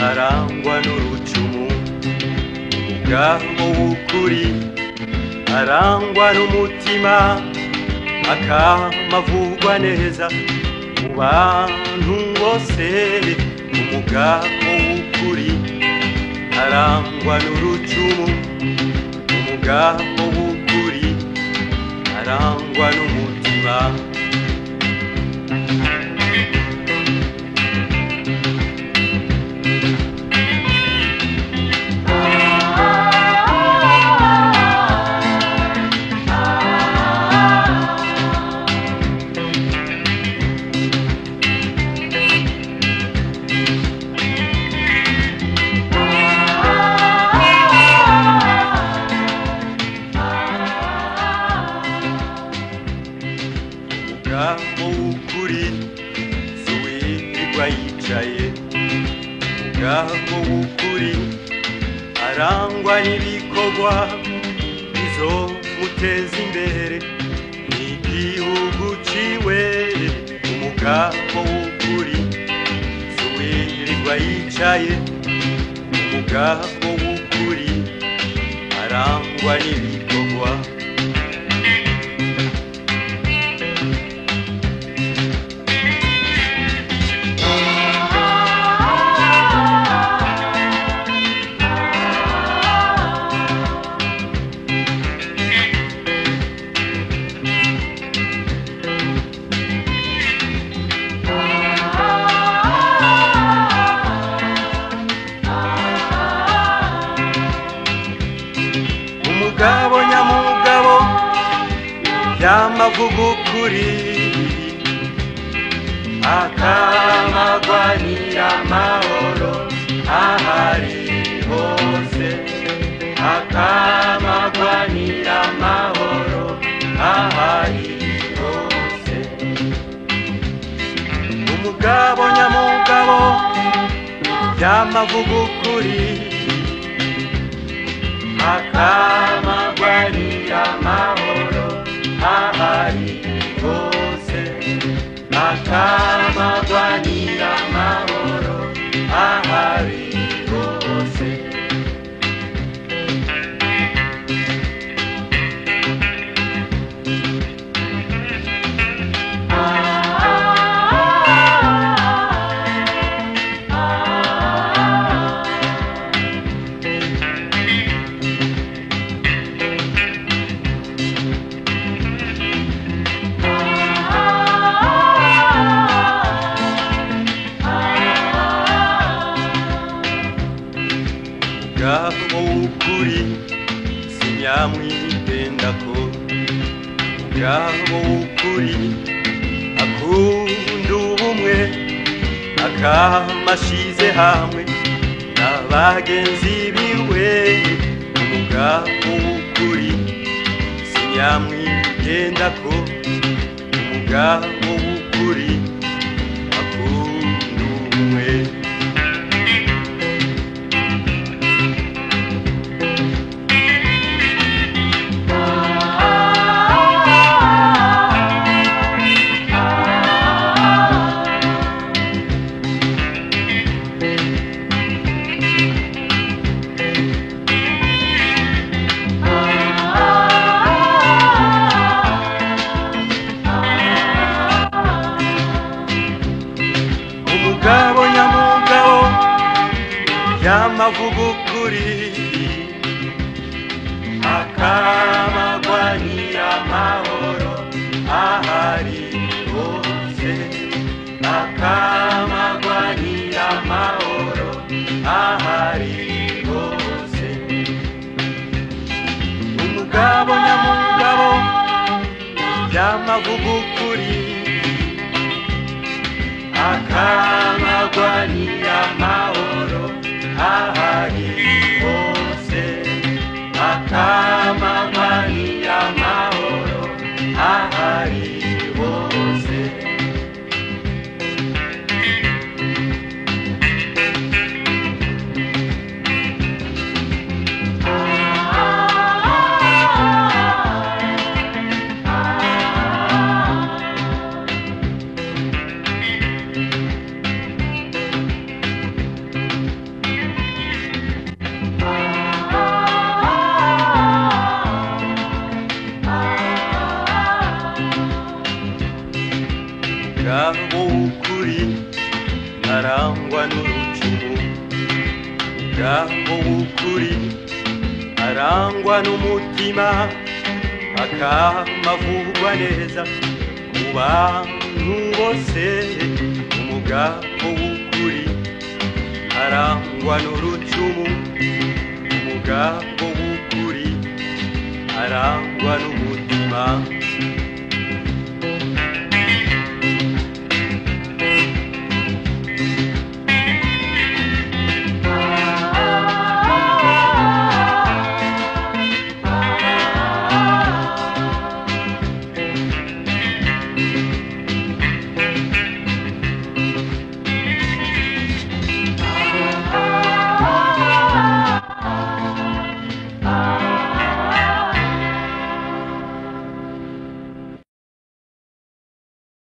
arangwa n'urucumu, umugabo w'ukuri arangwa n'umutima, akamavugwa neza mu bantu bose. Umugabo w'ukuri arangwa n'urucumu, umugabo w'ukuri arangwa n'umutima. Umugabo w'ukuri si uwirirwa yicaye, umugabo w'ukuri arangwa n'ibikorwa bizomuteza imbere n'igihugu ciwe. Umugabo w'ukuri si uwirirwa yicaye, umugabo w'ukuri arangwa n'ibikorwa. Umugabo nyamugabo yamavuga ukuri, akamagwanira amahoro ahari hose, akamagwanira amahoro ahari hose. Umugabo nyamugabo yamavuga ukuri, akamagwanira amahoro ahari hose, akamagwanira amahoro ahari hose. Umugabo w'ukuri si nyamwitendako, umugabo w'ukuri akunda ubumwe, akamashize hamwe n'abagenzi biwe. Umugabo w'ukuri si nyamwitendako, umugabo w'ukuri akunda ubumwe. Umugabo nyamugabo yamavuga ukuri, akamagwanira amahoro ahari hose, akamagwanira amahoro ahari hose. Umugabo nyamugabo yamavuga ukuri, akamagwanira amahoro ahari hose, akamagwanira w'ukuri arangwa n'urucumu, umugabo w'ukuri arangwa n'umutima, akamavugwa neza mu bantu bose. Umugabo w'ukuri arangwa n'urucumu, umugabo w'ukuri arangwa n'umutima.